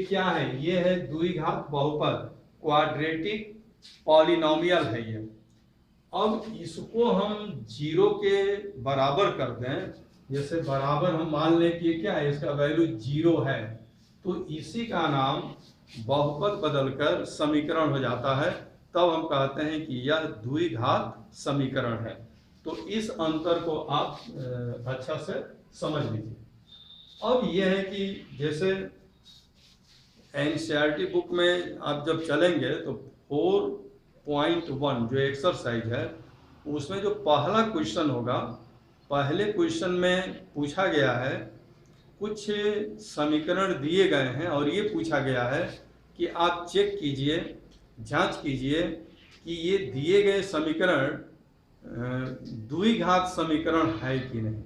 क्या है? ये है द्विघात बहुपद, क्वाड्रेटिक पॉलिनोमियल है ये। अब इसको हम 0 के बराबर कर दें, जैसे बराबर हम मान लें कि क्या है, इसका वैल्यू 0 है, तो इसी का नाम बहुपद बदलकर समीकरण हो जाता है। तब हम कहते हैं कि यह द्विघात समीकरण है। तो इस अंतर को आप अच्छा से समझ लीजिए। अब यह है कि जैसे एनसीईआरटी बुक में आप जब चलेंगे तो 4.1 जो एक्सरसाइज है, उसमें जो पहला क्वेश्चन होगा, पहले क्वेश्चन में पूछा गया है, कुछ समीकरण दिए गए हैं और ये पूछा गया है कि आप चेक कीजिए, जांच कीजिए कि ये दिए गए समीकरण द्विघात समीकरण है कि नहीं,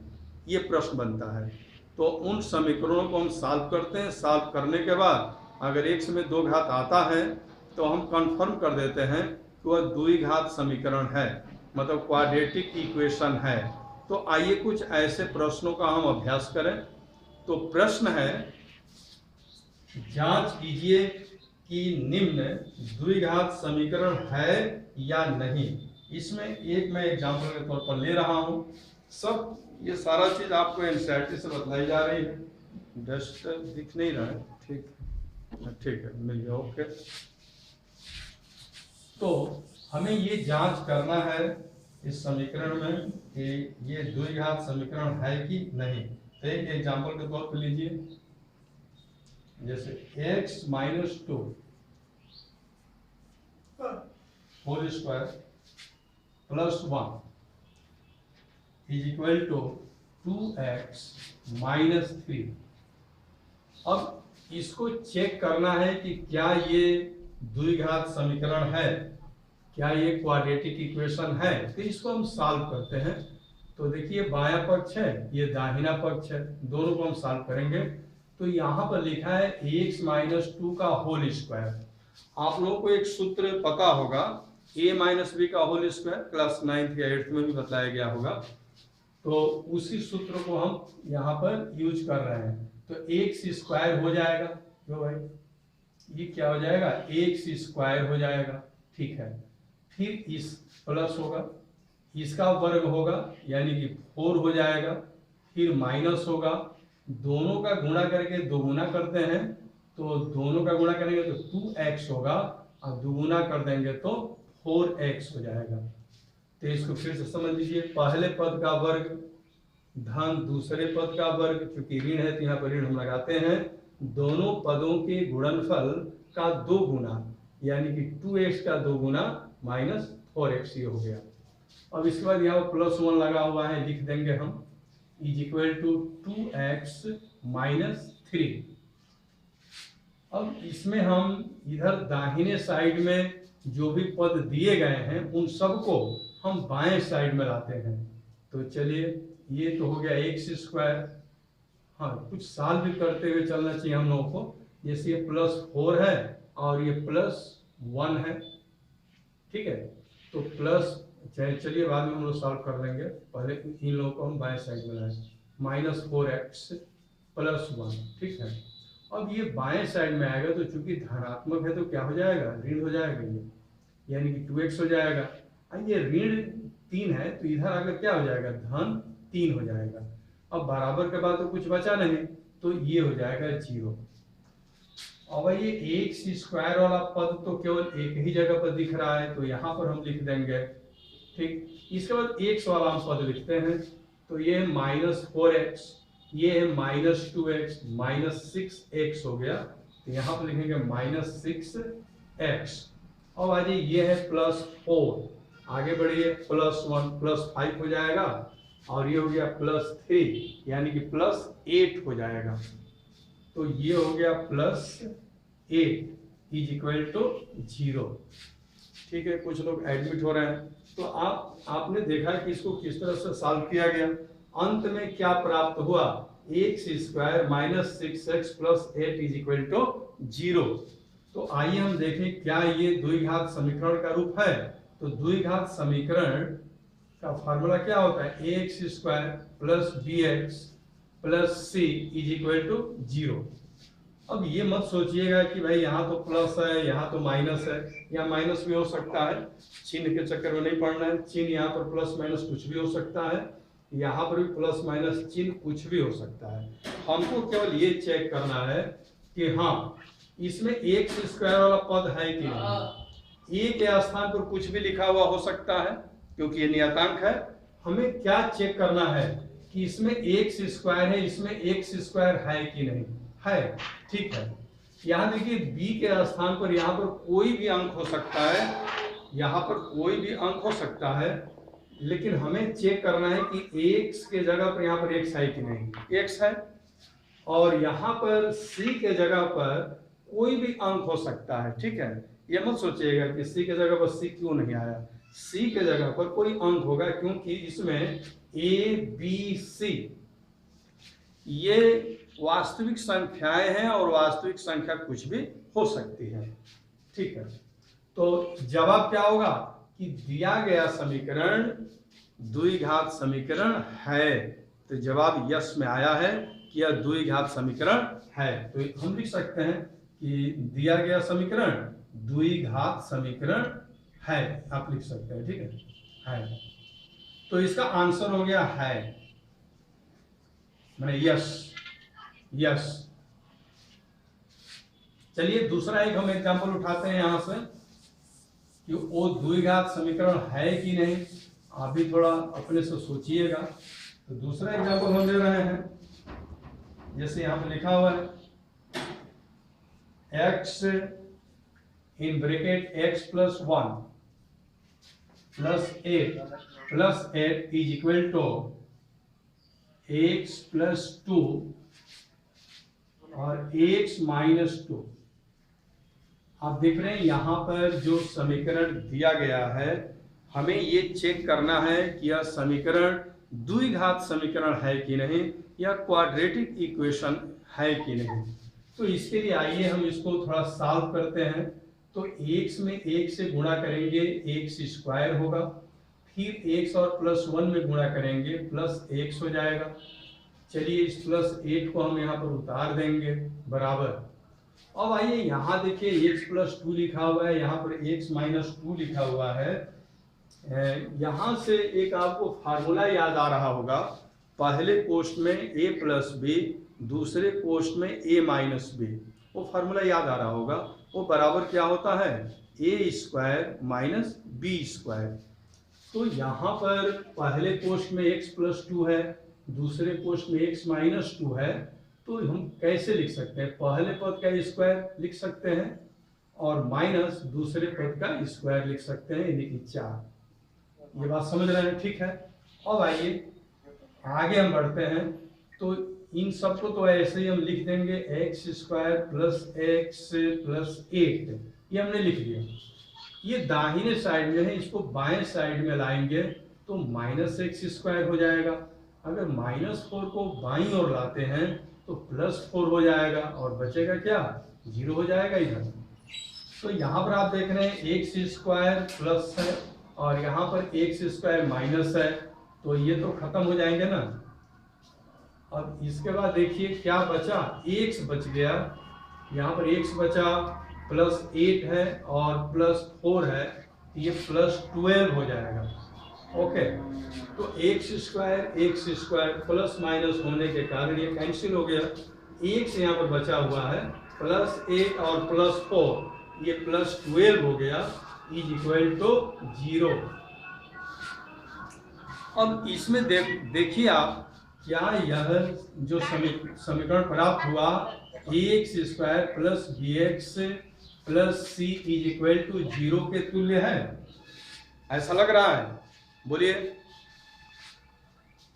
ये प्रश्न बनता है। तो उन समीकरणों को हम सॉल्व करते हैं। सॉल्व करने के बाद अगर x में 2 घात आता है तो हम कंफर्म कर देते हैं कि वह द्विघात समीकरण है, मतलब क्वाड्रेटिक इक्वेशन है। तो आइए कुछ ऐसे प्रश्नों का हम अभ्यास करें। तो प्रश्न है, जांच कीजिए कि निम्न द्विघात समीकरण है या नहीं। इसमें एक मैं एग्जांपल के तौर पर ले रहा हूं। सब ये सारा चीज आपको एनसीईआरटी से बतलाई जा रही है। डस्ट दिख नहीं रहा है, ठीक है, मिल गया, ओके। तो हमें ये जांच करना है इस समीकरण में कि ये द्विघात समीकरण है कि नहीं। तो एक एग्जांपल के तौर पर लीजिए, जैसे x - 2 whole square plus 1 is equal to 2x - 3। अब इसको चेक करना है कि क्या ये द्विघात समीकरण है, क्या ये क्वाड्रेटिक इक्वेशन है। तो इसको हम सॉल्व करते हैं। तो देखिए, बायां पक्ष है, ये दाहिना पक्ष है, दोनों को हम सॉल्व करेंगे। तो यहाँ पर लिखा है x - 2 का होल स्क्वायर। आप लोगों को एक सूत्र पता होगा, a - b का होल स्क्वायर, क्लास 9th या 8th में भी बताया गया होगा। तो उसी सूत्र को हम यहाँ पर यूज कर रहे हैं। तो x स्क्वायर हो जाएगा, क्यों भाई, ये क्या हो जाएगा, x स्क्वायर हो जाएगा, ठीक है। फिर इस प्लस होगा, इसका वर्ग होगा यानी कि 4 हो जाएगा, फिर माइनस होगा, दोनों का गुणा करके दोगुना करते हैं, तो दोनों का गुणा करेंगे तो 2x होगा, और दोगुना कर देंगे तो 4x हो जाएगा। तो इसको फिर से समझ लीजिए, पहले पद का वर्ग धन दूसरे पद का वर्ग, क्योंकि ऋण है तो यहाँ पर ऋण हम लगाते हैं, दोनों पदों के गुणनफल का 2 गुना यानी कि 2x का 2 गुना माइनस 4x ये हो गया। अब इसके बाद यहाँ पर +1 लगा हुआ है, लिख देंगे हम इज इक्वल टू 2x - 3। अब इसमें हम इधर दाहिने साइड में जो भी पद दिए गए हैं उन सबको हम बाएं साइड में लाते हैं। तो चलिए, ये तो हो गया x स्क्वायर। हाँ, कुछ सॉल्व भी करते हुए चलना चाहिए हम लोगों को। जैसे ये +4 है और ये +1 है, ठीक है। तो प्लस, चलिए बाद में हम लोग सॉल्व कर लेंगे, पहले इन लोगों को हम बाएं साइड में लाएं, -4x + 1, ठीक है। अब ये बाएं साइड में आएगा तो चूंकि धनात्मक है तो क्या हो जाएगा, ऋण हो जाएगा ये, यानी कि 2x हो जाएगा। ये ऋण 3 है तो इधर आकर क्या हो जाएगा, धन 3 हो जाएगा। अब बराबर के बाद तो कुछ बचा नहीं, तो ये हो जाएगा 0। अब ये x स्क्वायर वाला पद तो केवल एक ही जगह पर दिख रहा है, तो यहाँ पर हम लिख देंगे, ठीक। इसके बाद x वाला हम पद लिखते हैं, तो ये है -4x, ये है -2x, -6x हो गया, तो यहाँ पर लिखेंगे -6x। अब आ जाइए, ये है +4, आगे बढ़िए, +1 +5 हो जाएगा, और ये हो गया +3 यानी कि +8 हो जाएगा। तो ये हो गया +8 इज इक्वल टू 0, ठीक है। कुछ लोग एडमिट हो रहे हैं, तो आपने देखा कि इसको किस तरह से सॉल्व किया गया। अंत में क्या प्राप्त हुआ, x square -6x + 8 is equal to 0। तो आइए हम देखें क्या ये द्विघात समीकरण का रूप है। तो द्विघात समीकरण का फार्मूला क्या होता है, ax square + bx + c is equal to 0। अब ये मत सोचिएगा कि भाई यहाँ तो प्लस है यहाँ तो माइनस है, यहाँ माइनस भी हो सकता है, चिन्ह के चक्कर में नहीं पड़ना है। चिन्ह यहाँ पर प्लस माइनस कुछ भी हो सकता है, यहाँ पर भी प्लस माइनस चिन्ह कुछ भी हो सकता है। हमको केवल ये चेक करना है कि हाँ इसमें एक्स स्क्वायर वाला पद है कि नहीं। ए के स्थान पर कुछ भी लिखा हुआ हो सकता है क्योंकि ये नियतांक है। हमें क्या चेक करना है कि इसमें एक्स स्क्वायर है, इसमें एक्स स्क्वायर है कि नहीं है। ठीक है, यहाँ देखिए बी के स्थान पर यहाँ पर कोई भी अंक हो सकता है, यहाँ पर कोई भी अंक हो सकता है, लेकिन हमें चेक करना है कि एक्स के जगह पर यहाँ पर एक्स है कि नहीं। एक्स है। और यहाँ पर सी के जगह पर कोई भी अंक हो सकता है। ठीक है, ये मत सोचिएगा कि सी के जगह पर सी क्यों नहीं आया। सी के जगह पर कोई अंक होगा क्योंकि इसमें ए बी सी ये वास्तविक संख्याएं हैं और वास्तविक संख्या कुछ भी हो सकती है। ठीक है, तो जवाब क्या होगा कि दिया गया समीकरण द्विघात समीकरण है। तो जवाब यस में आया है कि यह द्विघात समीकरण है। तो हम लिख सकते हैं कि दिया गया समीकरण द्विघात समीकरण है, आप लिख सकते हैं। ठीक है, तो इसका आंसर हो गया है, मैंने यस यस। चलिए दूसरा एक हम एग्जांपल उठाते हैं यहां से कि वो द्विघात समीकरण है कि नहीं। आप भी थोड़ा अपने से सोचिएगा। तो दूसरा एग्जांपल हम ले रहे हैं, जैसे यहां पर लिखा हुआ है x in bracket x plus 1 plus 8 is equal to x plus 2 और x माइनस 2। आप देख रहे हैं यहां पर जो समीकरण दिया गया है, हमें ये चेक करना है कि यह समीकरण द्विघात समीकरण है कि नहीं, या क्वाड्रेटिक इक्वेशन है कि नहीं। तो इसके लिए आइए हम इसको थोड़ा सॉल्व करते हैं। तो x में 1 से गुणा करेंगे x स्क्वायर होगा, फिर x और प्लस 1 में गुणा करेंगे प्लस x हो जाएगा। चलिए इस प्लस 8 को हम यहाँ पर उतार देंगे बराबर। अब आइए यहाँ देखिए x प्लस 2 लिखा हुआ है, यहाँ पर x माइनस 2 लिखा हुआ है। यहाँ से एक आपको फार्मूला याद आ रहा होगा, पहले कोष्ठ में a प्लस बी, दूसरे कोष्ठ में a माइनस बी। वो फार्मूला याद आ रहा होगा, वो बराबर क्या होता है a square minus B square. तो यहाँ पर पहले कोष्ठ में x प्लस 2 है, दूसरे कोष्ठ में x माइनस 2 है। तो हम कैसे लिख सकते हैं, पहले पद का स्क्वायर लिख सकते हैं और माइनस दूसरे पद का स्क्वायर लिख सकते हैं, यानी कि 4। ये बात समझ रहे हैं। ठीक है, अब आइए आगे हम बढ़ते हैं। तो इन सबको तो ऐसे ही हम लिख देंगे x square plus x plus 8, ये हमने लिख दिया। ये दाहिने साइड में है, इसको बाएं साइड में लाएंगे तो माइनस एक्स स्क्वायर हो जाएगा। अगर -4 को बाईं ओर लाते हैं तो +4 हो जाएगा और बचेगा क्या, 0 हो जाएगा इधर। तो यहाँ पर आप देख रहे हैं एक्स स्क्वायर प्लस है और यहाँ पर एक्स स्क्वायर माइनस है, तो ये तो खत्म हो जाएंगे ना। अब इसके बाद देखिए क्या बचा, एक्स बच गया, यहाँ पर एक्स बचा, प्लस 8 है और प्लस 4 है, ये प्लस 12 हो जाएगा। ओके, तो एक्स स्क्वायर प्लस माइनस होने के कारण ये कैंसिल हो गया। एक्स यहाँ पर बचा हुआ है, प्लस 8 और प्लस 4, ये प्लस 12 हो गया, इज इक्वल टू 0। अब इसमें देखिए आप, क्या यह जो समीकरण प्राप्त हुआ X square plus B X plus C is equal to 0 के तुल्य है, ऐसा लग रहा है? बोलिए।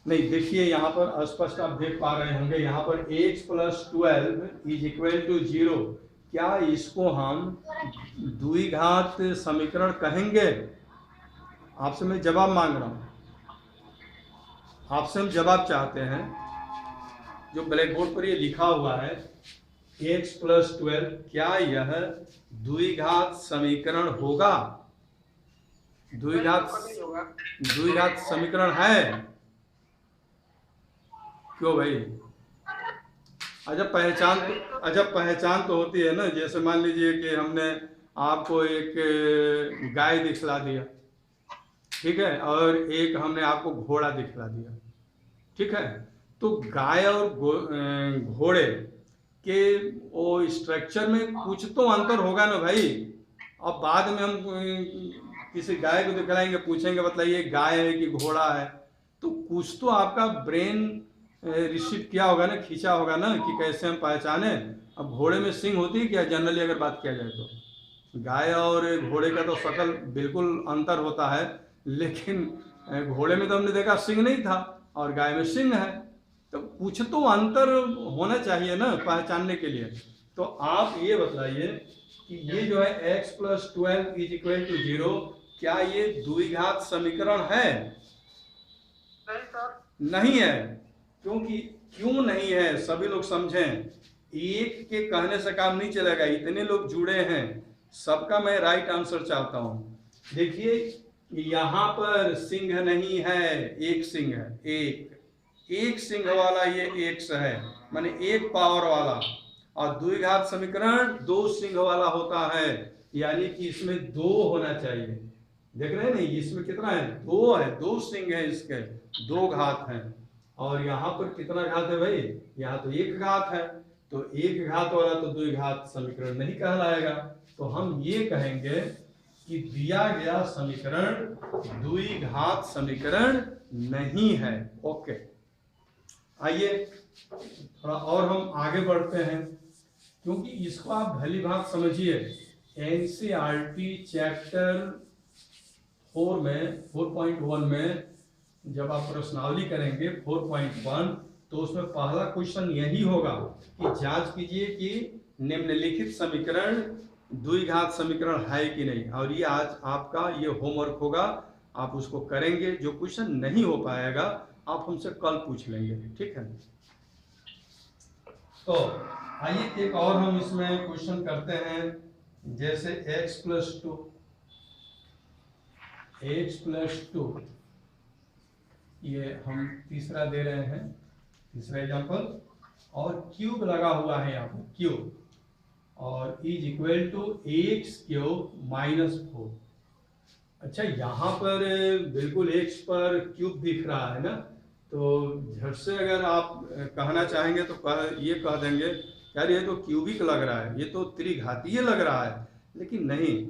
नहीं, देखिए यहाँ पर स्पष्ट आप देख पा रहे होंगे, यहाँ पर x plus 12 is equal to 0। क्या इसको हम द्विघात समीकरण कहेंगे? आपसे मैं जवाब मांग रहा हूँ, आपसे हम जवाब चाहते हैं। जो ब्लैक बोर्ड पर ये लिखा हुआ है x प्लस 12, क्या यह द्विघात समीकरण होगा? द्विघात समीकरण है? क्यों भाई? अच्छा पहचान तो होती है ना, जैसे मान लीजिए कि हमने आपको एक गाय दिखला दिया, ठीक है, और एक हमने आपको घोड़ा दिखला दिया, ठीक है। तो गाय और घोड़े के वो स्ट्रक्चर में कुछ तो अंतर होगा ना भाई। अब बाद में हम किसी गाय को दिखलाएंगे, पूछेंगे बताइए गाय है कि घोड़ा है, तो कुछ तो आपका ब्रेन रिसीव किया होगा ना, खींचा होगा ना कि कैसे हम पहचाने। अब घोड़े में सिंग होती है क्या, जनरली अगर बात किया जाए तो गाय और घोड़े का तो शकल बिल्कुल अंतर होता है, लेकिन घोड़े में तो हमने देखा सिंग नहीं था और गाय में सिंग है, तो कुछ तो अंतर होना चाहिए ना पहचानने के लिए। तो आप ये बताइए कि ये जो है x plus 12 is equal to 0, क्या ये द्विघात समीकरण है? नहीं सर, नहीं है। क्योंकि क्यों नहीं है, सभी लोग समझें। एक के कहने से काम नहीं चलेगा, इतने लोग जुड़े हैं, सबका मैं राइट आंसर चाहता हूं। देखिए यहां पर सिंह नहीं है, एक सिंह है, एक सिंह वाला ये एक्स है, माने एक पावर वाला, और द्विघात समीकरण दो सिंह वाला होता है, यानी कि इसमें दो होना चाहिए। देख रहे हैं नहीं, इसमें कितना है, दो है, दो सिंह है इसके, दो घात हैं। और यहाँ पर कितना घात है भाई, यहाँ तो एक घात है, तो एक घात वाला तो द्विघात समीकरण नहीं कहलाएगा। तो हम ये कहेंगे कि दिया गया समीकरण द्विघात समीकरण नहीं है। ओके, आइए थोड़ा और हम आगे बढ़ते हैं, क्योंकि इसको आप भली भांति समझिए। एनसीईआरटी चैप्टर 4 में 4.1 में जब आप प्रश्नावली करेंगे 4.1, तो उसमें पहला क्वेश्चन यही होगा कि जांच कीजिए कि निम्नलिखित समीकरण द्विघात समीकरण है कि नहीं। और ये आज आपका ये होमवर्क होगा, आप उसको करेंगे। जो क्वेश्चन नहीं हो पाएगा आप हमसे कल पूछ लेंगे, ठीक है। तो आइए एक और हम इसमें क्वेश्चन करते हैं, जैसे x प्लस 2 ये हम तीसरा दे रहे हैं, तीसरा एग्जांपल, और क्यूब लगा हुआ है यहाँ पर, क्यूब, और is equal to X cube minus 4। अच्छा यहाँ पर बिल्कुल x पर क्यूब दिख रहा है ना, तो झट से अगर आप कहना चाहेंगे तो ये कह देंगे यार ये तो क्यूबिक लग रहा है, ये तो त्रिघातीय लग रहा है, लेकिन नहीं।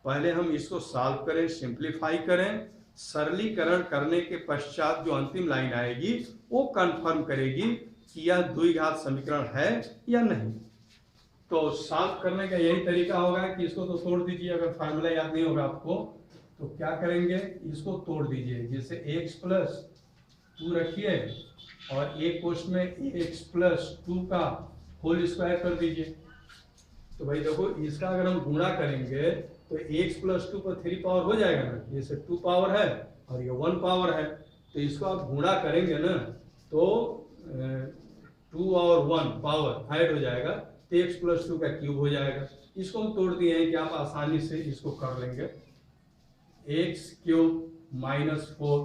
पहले हम इसको सॉल्व करें, सिंप्लीफाई करें, सरलीकरण करने के पश्चात जो अंतिम लाइन आएगी वो कंफर्म करेगी कि यह द्विघात समीकरण है या नहीं। तो सॉल्व करने का यही तरीका होगा कि इसको तो तोड़ दीजिए, अगर फार्मूला याद नहीं होगा आपको तो क्या करेंगे, इसको तोड़ दीजिए। जैसे x प्लस 2 रखिए और एक कोष्ठ में x प्लस 2 का होल स्क्वायर कर दीजिए। तो भाई देखो इसका अगर हम गुणा करेंगे तो x प्लस 2 पर 3 पावर हो जाएगा ना, जैसे 2 पावर है और ये 1 पावर है, तो इसको आप गुणा करेंगे ना तो 2 और 1 पावर ऐड हो जाएगा, तो x प्लस 2 का क्यूब हो जाएगा। इसको हम तोड़ दिए हैं कि आप आसानी से इसको कर लेंगे। x क्यूब माइनस 4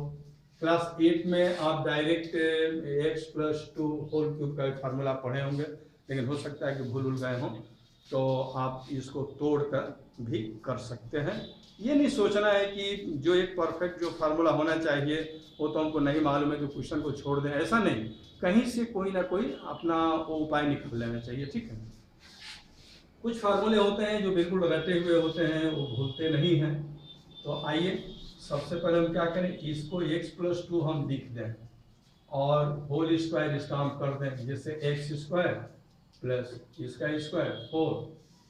क्लास 8 में आप direct x plus 2 whole cube का फार्मूला पढ़े होंगे, लेकिन हो सकता है कि भूल गए हों, तो आप इसको तोड़कर भी कर सकते हैं। ये नहीं सोचना है कि जो एक परफेक्ट जो फार्मूला होना चाहिए वो तो हमको नहीं मालूम है तो क्वेश्चन को छोड़ दें, ऐसा नहीं, कहीं से कोई ना कोई अपना वो उपाय निकाल लेना चाहिए, ठीक है। कुछ फार्मूले होते हैं जो बिल्कुल रटे हुए होते हैं, वो भूलते नहीं हैं। तो आइए सबसे पहले हम क्या करें, इसको x प्लस 2 हम लिख दें और होल स्क्वायर इसका हम कर दें, जैसे x स्क्वायर प्लस इसका स्क्वायर 4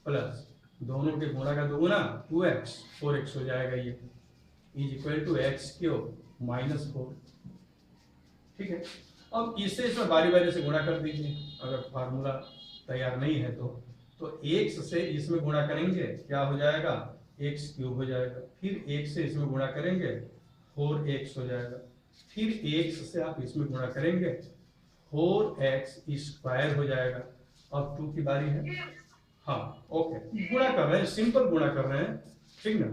प्लस दोनों के गुणा का दोगुना 2x 4x हो जाएगा, ये is equal to X cube minus 4, ठीक है। अब इसे इसमें बारी बारी से गुणा कर दीजिए, अगर फार्मूला तैयार नहीं है तो x से इसमें गुणा करेंगे क्या हो जाएगा, x क्यूब हो जाएगा, फिर x से इसमें गुणा करेंगे 4x हो जाएगा, फिर x से आप इसमें गुणा करेंगे 4x स्क्वायर हो जाएगा। अब 2 की बारी है, हाँ ओके, गुणा कर रहे हैं, सिंपल गुणा कर रहे हैं, ठीक ना,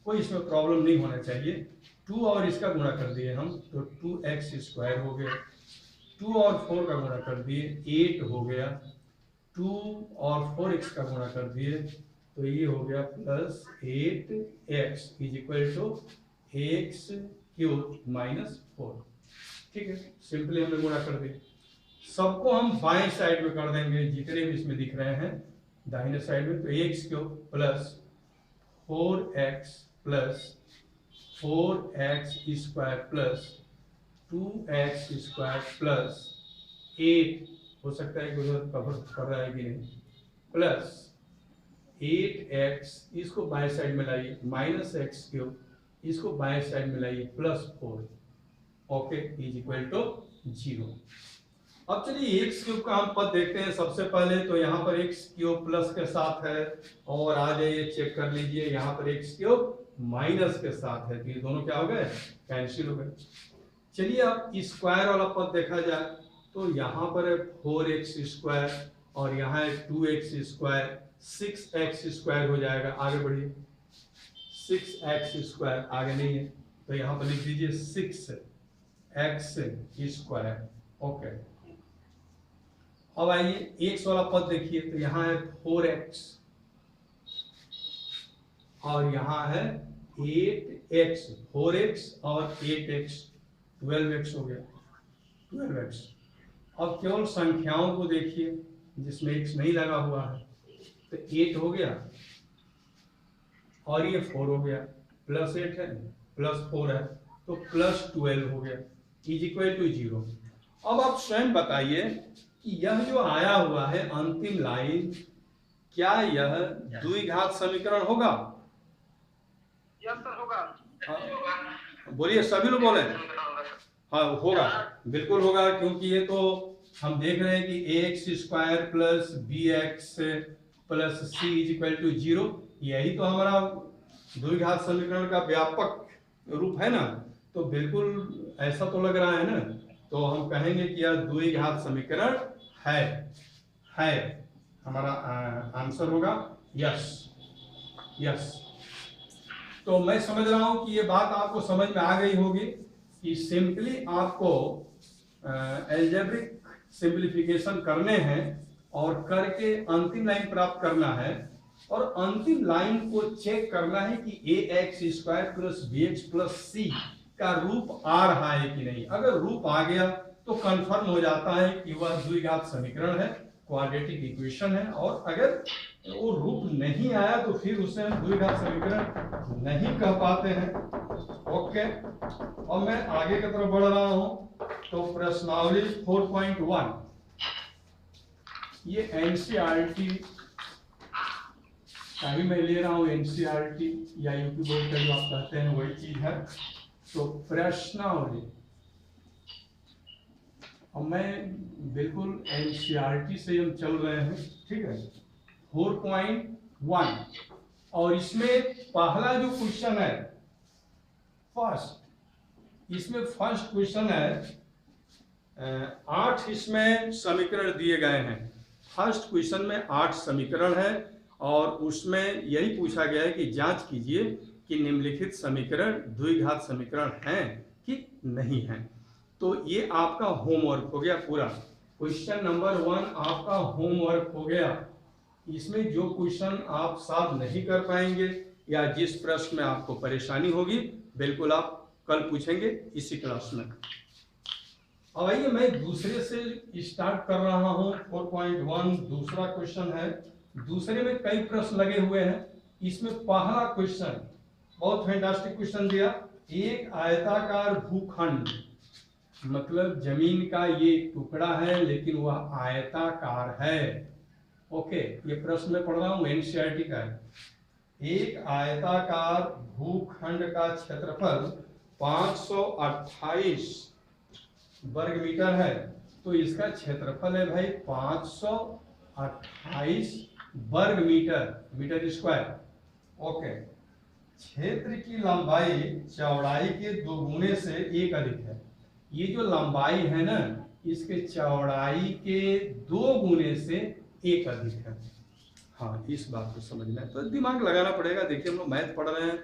कोई इसमें प्रॉब्लम नहीं होना चाहिए। 2 और इसका गुणा कर दिए हम तो 2x स्क्वायर हो गया, 2 और 4 का गुणा कर दिए 8 हो गया, 2 और 4x का गुणा कर दिए तो ये हो गया plus 8x is equal to X cube minus 4। ठीक है, सिंपली हमने गुणा कर दिया। सबको हम बाएं साइड में कर देंगे, जितने भी इसमें दिख रहे हैं दाहिने साइड में, तो x cube plus 4x plus 4x square plus 2x square plus 8, हो सकता है कि उधर कवर कर रहा है कि नहीं, प्लस 8x, इसको बाएं साइड में लाइए, माइनस एक्स क्यूब, इसको बाएं साइड में लाइए, plus 4, okay, is equal to 0। अब चलिए एक्स क्यूब का हम पद देखते हैं। सबसे पहले तो यहाँ पर एक्स क्यूब प्लस के साथ है, और आ जाइए चेक कर लीजिए यहाँ पर एक्स क्यूब माइनस के साथ है, तो ये दोनों क्या हो गए, कैंसिल हो गए। चलिए अब स्क्वायर वाला पद देखा जाए तो यहाँ पर है 4x स्क्वायर और यहाँ है 2x स्क्वायर, 6x स्क्वायर हो जाएगा। आगे बढ़िए, 6x स्क्वायर आगे नहीं है तो यहाँ पर लिख दीजिए 6x स्क्वायर, ओके। अब आइए x वाला पद देखिए तो यहाँ है 4x और यहाँ है 8x, 4x और 8x, 12x हो गया, 12x। अब केवल संख्याओं को देखिए जिसमें x नहीं लगा हुआ है, तो 8 हो गया और ये 4 हो गया, प्लस 8 है प्लस 4 है तो प्लस 12 हो गया, इज इक्वल टू 0। अब आप स्वयं बताइए कि यह जो आया हुआ है अंतिम लाइन, क्या यह द्विघात समीकरण होगा? यस सर, होगा। हाँ, बोलिए, सभी लोग बोले। हाँ होगा, बिल्कुल होगा, क्योंकि ये तो हम देख रहे हैं कि ax स्क्वायर plus bx plus c is equal to 0, यही तो हमारा द्विघात समीकरण का व्यापक रूप है ना, तो बिल्कुल ऐसा तो लग रहा है ना, तो हम कहेंगे कि यह द्विघात समीकरण है। हमारा आंसर होगा यस, यस। तो मैं समझ रहा हूं कि ये बात आपको समझ में आ गई होगी कि सिंपली आपको एल्जेब्रिक सिंपलीफिकेशन करने हैं और करके अंतिम लाइन प्राप्त करना है, और अंतिम लाइन को चेक करना है कि ax स्क्वायर प्लस bx प्लस c का रूप आ रहा है कि नहीं। अगर रूप आ गया तो कंफर्म हो जाता है कि वह द्विघात समीकरण है, क्वाड्रेटिक इक्वेशन है, और अगर वो रूप नहीं आया तो फिर उसे हम द्विघात समीकरण नहीं कह पाते हैं, ओके। और मैं आगे की तरफ बढ़ रहा हूं, तो प्रश्नावली 4.1, ये एनसीईआरटी का ही मैं ले रहा हूं, एनसीईआरटी या यूपी बोर्ड का जो आप कहते हैं वही चीज है। तो प्रश्नावली, और मैं बिल्कुल एनसीईआरटी से हम चल रहे हैं, ठीक है, 4.1, और इसमें पहला जो क्वेश्चन है इसमें फर्स्ट क्वेश्चन है, 8 इसमें समीकरण दिए गए हैं। फर्स्ट क्वेश्चन में 8 समीकरण है और उसमें यही पूछा गया है कि जांच कीजिए कि निम्नलिखित समीकरण द्विघात समीकरण हैं कि नहीं हैं। तो ये आपका होमवर्क हो गया पूरा। क्वेश्चन नंबर 1 आपका होमवर्क हो गया। इसमें जो क्वेश्चन आप सॉल्व नहीं कर पाएंगे या जिस प्रश्न में आपको परेशानी होगी, बिल्कुल आप कल पूछेंगे इसी क्लास में। अब आइए मैं दूसरे से स्टार्ट कर रहा हूं। 4.1 दूसरा क्वेश्चन है। दूसरे में कई प्रश्न लगे हुए हैं। इसमें पहला क्वेश्चन बहुत फैंटास्टिक क्वेश्चन दिया। एक आयताकार भूखंड, मतलब जमीन का ये टुकड़ा है लेकिन वह आयताकार है। ओके, ये प्रश्न में पढ़ रहा हूं, एनसीईआरटी का है। एक आयताकार भूखंड का क्षेत्रफल 528 वर्ग मीटर है, तो इसका क्षेत्रफल है भाई 528 वर्ग मीटर स्क्वायर। ओके, क्षेत्र की लंबाई चौड़ाई के 2 गुने से 1 अधिक है। ये जो लंबाई है ना, इसके चौड़ाई के 2 गुने से 1 अधिक है। हाँ, इस बात को समझना है तो दिमाग लगाना पड़ेगा। देखिए हम लोग मैथ पढ़ रहे हैं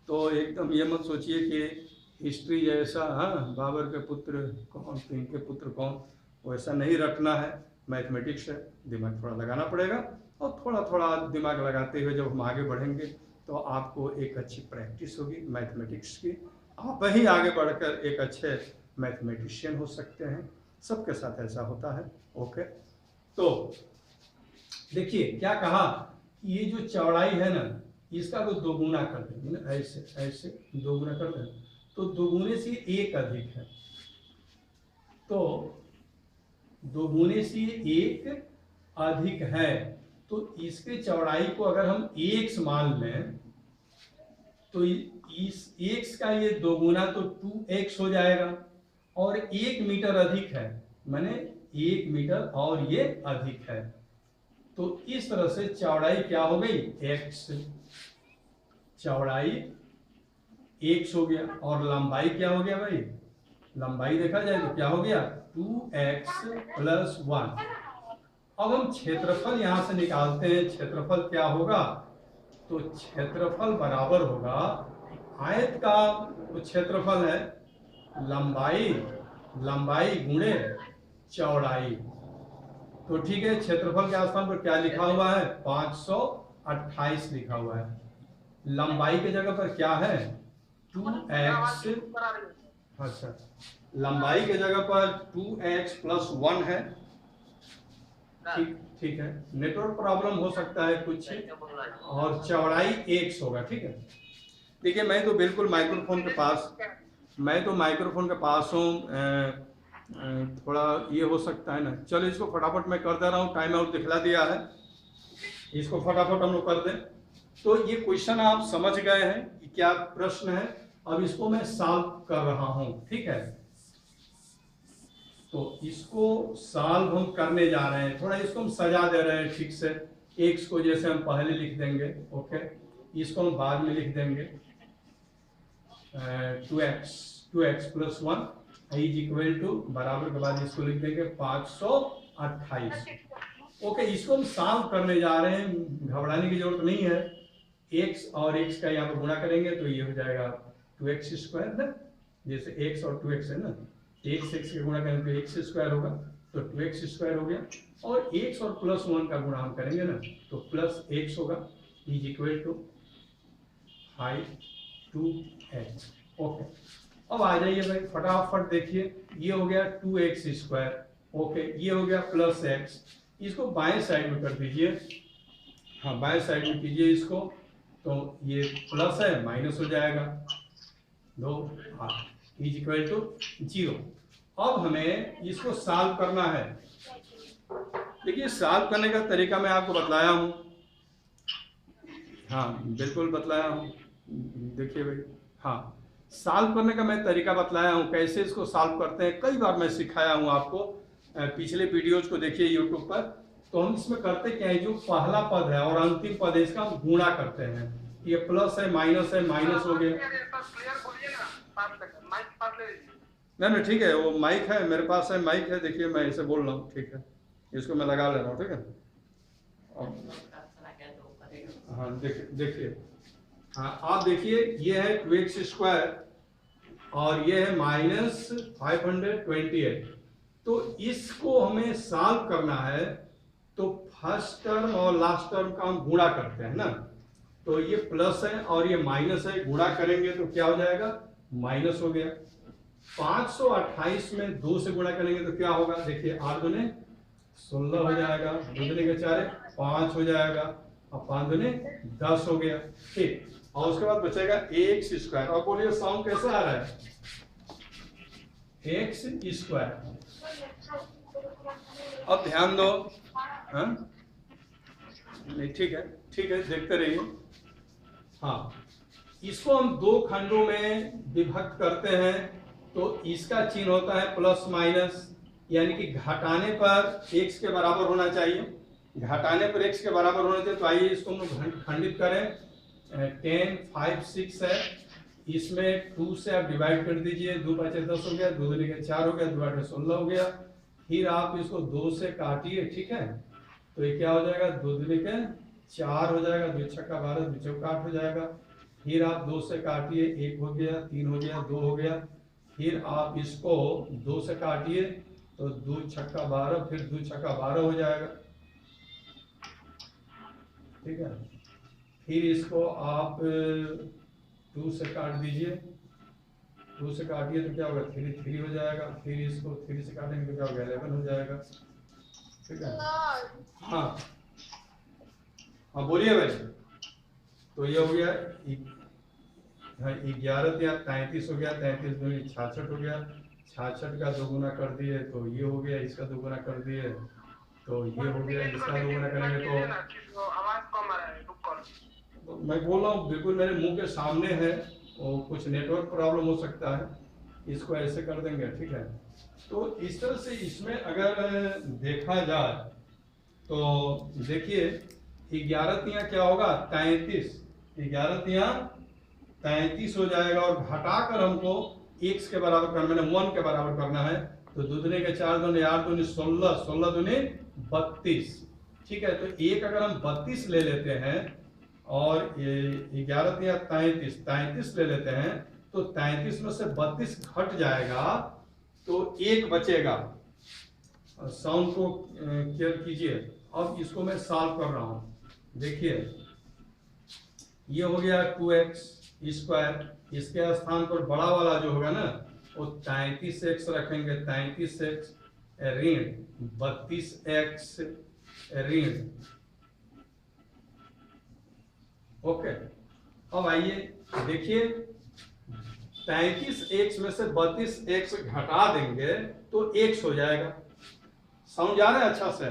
तो एकदम ये मत सोचिए कि हिस्ट्री जैसा, हाँ बाबर के पुत्र कौन, इनके पुत्र कौन, वैसा नहीं रखना है। मैथमेटिक्स है, दिमाग थोड़ा लगाना पड़ेगा, और थोड़ा थोड़ा दिमाग लगाते हुए जब हम आगे बढ़ेंगे तो आपको एक अच्छी प्रैक्टिस होगी मैथमेटिक्स की। आप ही आगे बढ़कर एक अच्छे मैथमेटिशियन हो सकते हैं। सबके साथ ऐसा होता है। ओके, तो देखिए क्या कहा, ये जो चौड़ाई है ना, इसका को दोगुना कर देंगे ना, ऐसे ऐसे दोगुना कर देंगे तो दोगुने से एक अधिक है, तो दोगुने से एक अधिक है, तो इसके चौड़ाई को अगर हम x मान लें तो इस x का ये दोगुना तो 2x हो जाएगा, और 1 मीटर अधिक है, माने 1 मीटर और ये अधिक है, तो इस तरह से चौड़ाई क्या हो गई, x, चौड़ाई x हो गया, और लंबाई क्या हो गया भाई, लंबाई देखा जाए तो क्या हो गया 2x + 1। अब हम क्षेत्रफल यहां से निकालते हैं, क्षेत्रफल क्या होगा, तो क्षेत्रफल बराबर होगा आयत का तो क्षेत्रफल है लंबाई गुणे चौड़ाई। तो ठीक है, क्षेत्रफल के स्थान पर क्या लिखा हुआ है, 528 लिखा हुआ है। लंबाई के जगह पर क्या है 2x, अच्छा, लंबाई के जगह पर 2x + 1 है। ठीक है, नेटवर्क प्रॉब्लम हो सकता है कुछ, और चौड़ाई x होगा। ठीक है, देखिए मैं तो बिल्कुल माइक्रोफोन के पास हूँ, थोड़ा ये हो सकता है ना। चलो इसको फटाफट मैं कर दे रहा हूँ, टाइम आउट दिखला दिया है, इसको फटाफट हम लोग कर दें। तो ये क्वेश्चन आप समझ गए हैं कि क्या प्रश्न है, अब इसको मैं सॉल्व कर रहा हूँ। ठीक है, तो इसको सॉल्व हम करने जा रहे हैं, थोड़ा इसको हम सजा दे रहे हैं ठीक से। x को जैसे हम पहले लिख देंगे, ओके, इसको हम बाद में लिख देंगे 2x + 1 = बराबर के बाद इसको लिख देंगे 528। ओके, इसको हम सॉल्व करने जा रहे हैं, घबराने की जरूरत नहीं है। x और x का यहाँ पर गुणा करेंगे तो ये हो जाएगा 2x² ना, जैसे x और 2x है ना, x के गुणा करेंगे तो x² होगा, तो 2x² हो गया, और x और +1 का गुणा हम करेंगे ना तो +x होगा, = 2x। ओके, अब आ जाइए भाई फटाफट देखिए, ये हो गया 2x², ओके, ये हो गया +x, इसको बाएं साइड में कर दीजिए, हाँ बाएं साइड में कीजिए इसको, तो ये प्लस है माइनस हो जाएगा 2 = 0। अब हमें इसको सॉल्व करना है। देखिए सॉल्व करने का तरीका मैं आपको बतलाया हूँ, हाँ बिल्कुल बतलाया हूँ, देखिए भाई, हाँ सॉल्व करने का मैं तरीका बतलाया हूँ, कैसे इसको सॉल्व करते हैं कई बार मैं सिखाया हूँ आपको, पिछले वीडियोज को देखिए यूट्यूब पर। तो हम इसमें करते क्या है, जो पहला पद है और अंतिम पद है इसका हम गुणा करते हैं, ये प्लस है माइनस हो गया। नहीं ठीक है, वो माइक है मेरे पास है, माइक है, देखिए मैं इसे बोल रहा हूँ, ठीक है, इसको मैं लगा ले रहा हूँ, ठीक है। हाँ देखिए, हाँ आप देखिए, ये है 2x² और ये है -528। तो इसको हमें सॉल्व करना है, तो फर्स्ट टर्म और लास्ट टर्म का हम गुणा करते हैं ना, तो ये प्लस है और ये माइनस है, गुणा करेंगे तो क्या हो जाएगा, माइनस हो गया। 528 में 2 से गुणा करेंगे तो क्या होगा, देखिए 8 दूने 16 हो जाएगा, 2 दूने 4 5 हो जाएगा, और 5 दूने 10 हो गया। ठीक, और उसके बाद बचेगा x², और बोलिए साउंड कैसा आ रहा है, x²। अब ध्यान दो, हाँ नहीं ठीक है देखते रहिए। हाँ, इसको हम 2 खंडों में विभक्त करते हैं, तो इसका चिन्ह होता है प्लस माइनस, यानी कि घटाने पर x के बराबर होना चाहिए, घटाने पर x के बराबर होना चाहिए। तो आइए इसको हम लोग खंडित करें, 10 5 6 है, इसमें 2 से आप डिवाइड कर दीजिए, 2 × 5 = 10 हो गया, 2 दूनी 4 हो गया, 2 × 8 = 16 हो गया। फिर आप इसको 2 से काटिए, ठीक है, तो ये क्या हो जाएगा, 2 दूनी 4 हो जाएगा, 2 × 6 = 12, 2 × 4 = 8 हो जाएगा। फिर आप 2 से काटिए, 1 हो गया, 3 हो गया, 2 हो गया। फिर आप इसको 2 से काटिए, तो 2 छक्का 12, फिर 2 छक्का 12 हो जाएगा, ठीक है। फिर इसको आप 2 से काट दीजिए, 2 से काटिए तो क्या होगा 3 3 हो जाएगा, फिर इसको 3 से काटेंगे तो क्या होगा 11 हो जाएगा, ठीक है। हाँ हाँ बोलिए भाई। तो ये हो गया 11 या 33 हो गया, 33 दूनी 66 हो गया, 66 का 2 गुना कर दिए तो ये हो गया, इसका 2 गुना कर दिए तो ये हो गया, इसका 2 गुना करेंगे तो आवाज कम आ रहा है, तो मैं बोल रहा हूँ बिल्कुल मेरे मुंह के सामने है, और कुछ नेटवर्क प्रॉब्लम हो सकता है, इसको ऐसे कर देंगे, ठीक है। तो इस तरह से इसमें अगर देखा जाए तो देखिए 11 तिया क्या होगा 33, 11 तिया 33 हो जाएगा, और घटाकर हमको x के बराबर करना, मैंने 1 के बराबर करना है, तो दूसरे के 4 दूनी 8 दूनी 16, 16 दूनी 32, ठीक है। तो एक अगर हम 32 ले लेते हैं और ये 11 तिया 33, 33 ले लेते हैं, तो 33 में से 32 घट जाएगा तो 1 बचेगा। साउंड को क्लियर कीजिए। अब इसको मैं सॉल्व कर रहा हूं, देखिए ये हो गया 2x स्क्वायर, इसके स्थान पर बड़ा वाला जो होगा ना वो 33x रखेंगे, 33x ऋण 32x ऋण, ओके। अब आइए देखिए 33x में से 32x घटा देंगे तो x हो जाएगा। साउंड जा रहा है अच्छा से?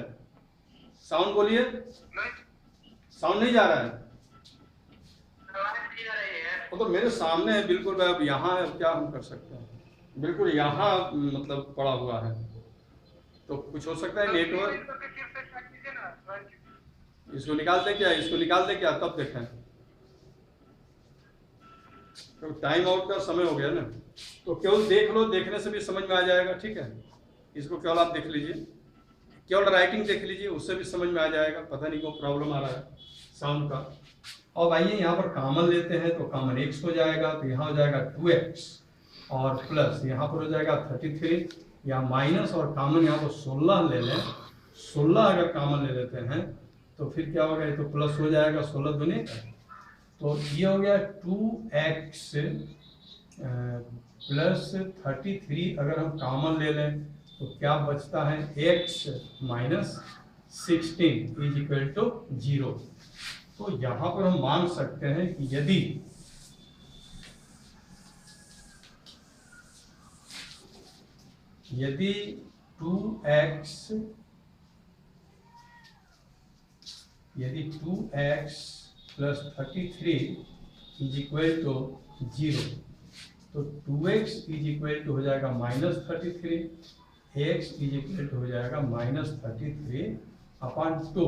साउंड बोलिए। साउंड नहीं जा रहा है? वो तो मेरे सामने है बिल्कुल, अब यहाँ है, क्या हम कर सकते हैं, बिल्कुल यहाँ मतलब पड़ा हुआ है, तो कुछ हो सकता है नेटवर्क। इसको निकालते क्या, इसको निकालते क्या तब देखें, तो टाइम आउट का समय हो गया ना, तो केवल देख लो, देखने से भी समझ में आ जाएगा, ठीक है। इसको केवल आप देख लीजिए, केवल राइटिंग देख लीजिए, उससे भी समझ में आ जाएगा। पता नहीं क्यों प्रॉब्लम आ रहा है साउंड का। अब आइए यहाँ पर कॉमन लेते हैं, तो कॉमन x हो जाएगा, तो यहाँ हो जाएगा 2x और प्लस यहाँ पर हो जाएगा 33, या माइनस और कॉमन यहाँ पर 16 ले लें, 16 अगर कॉमन ले लेते हैं तो फिर क्या होगा, ये तो प्लस हो जाएगा 16 दूनी, तो ये हो गया 2x प्लस 33, अगर हम कॉमन ले लें तो क्या बचता है x minus 16 is equal to 0। तो यहां पर हम मान सकते हैं कि यदि यदि 2x plus 33 is equal to 0, तो 2x इज इक्वल टू हो जाएगा minus 33, x is equal to हो जाएगा माइनस 33 अपॉन 2।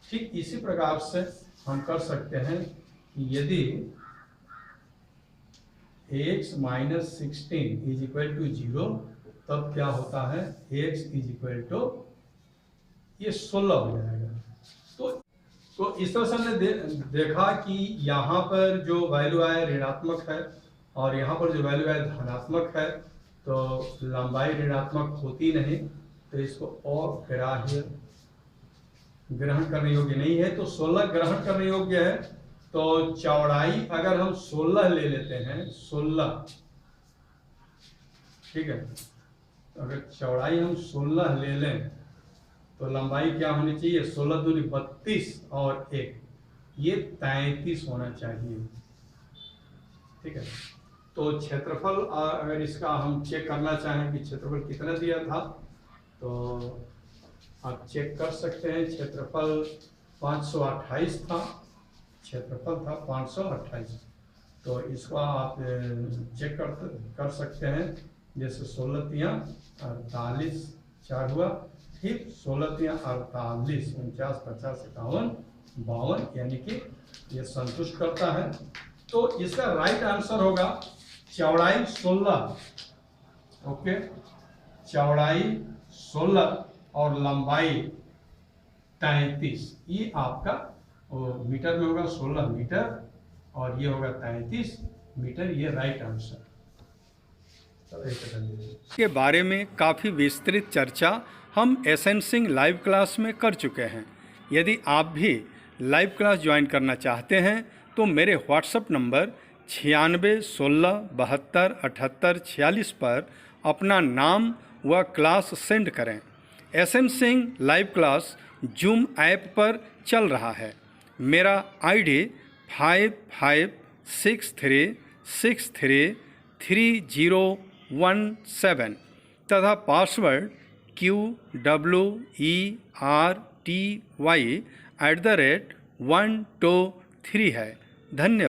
ठीक इसी प्रकार से हम कर सकते हैं कि यदि x minus 16 is equal to 0, तब क्या होता है x इज इक्वल टू ये 16 हो जाएगा। तो इस तरह से हमने देखा कि यहाँ पर जो वैल्यू आया ऋणात्मक है और यहाँ पर जो वैल्यू आया धनात्मक है, तो लंबाई ऋणात्मक होती नहीं, तो इसको अग्राह्य ग्रहण करने योग्य नहीं है। तो 16 ग्रहण करने योग्य है, तो चौड़ाई अगर हम 16 ले लेते हैं, 16, ठीक है, अगर चौड़ाई हम 16 ले लें तो लंबाई क्या होनी चाहिए, 16 दूनी 32 और 1 ये 33 होना चाहिए, ठीक है। तो क्षेत्रफल अगर इसका हम चेक करना चाहें कि क्षेत्रफल कितना दिया था, तो आप चेक कर सकते हैं। क्षेत्रफल 528 था, क्षेत्रफल था 528, तो इसको आप चेक कर सकते हैं। जैसे 16 तिया 48, 4 हुआ, फिर 16 तिया 48, 49, 50, 51, 52, यानी कि ये संतुष्ट करता है। तो इसका राइट आंसर होगा चौड़ाई 16, ओके, चौड़ाई 16 और लंबाई 33, ये आपका मीटर में होगा 16 मीटर और ये होगा 33 मीटर, ये राइट आंसर। के बारे में काफ़ी विस्तृत चर्चा हम एसएन सिंह लाइव क्लास में कर चुके हैं। यदि आप भी लाइव क्लास ज्वाइन करना चाहते हैं तो मेरे व्हाट्सएप नंबर 9616727846 पर अपना नाम व क्लास सेंड करें। S N Singh live class zoom app पर चल रहा है। मेरा आईडी 5563633017 तथा पासवर्ड QWERTY @123 है। धन्यवाद।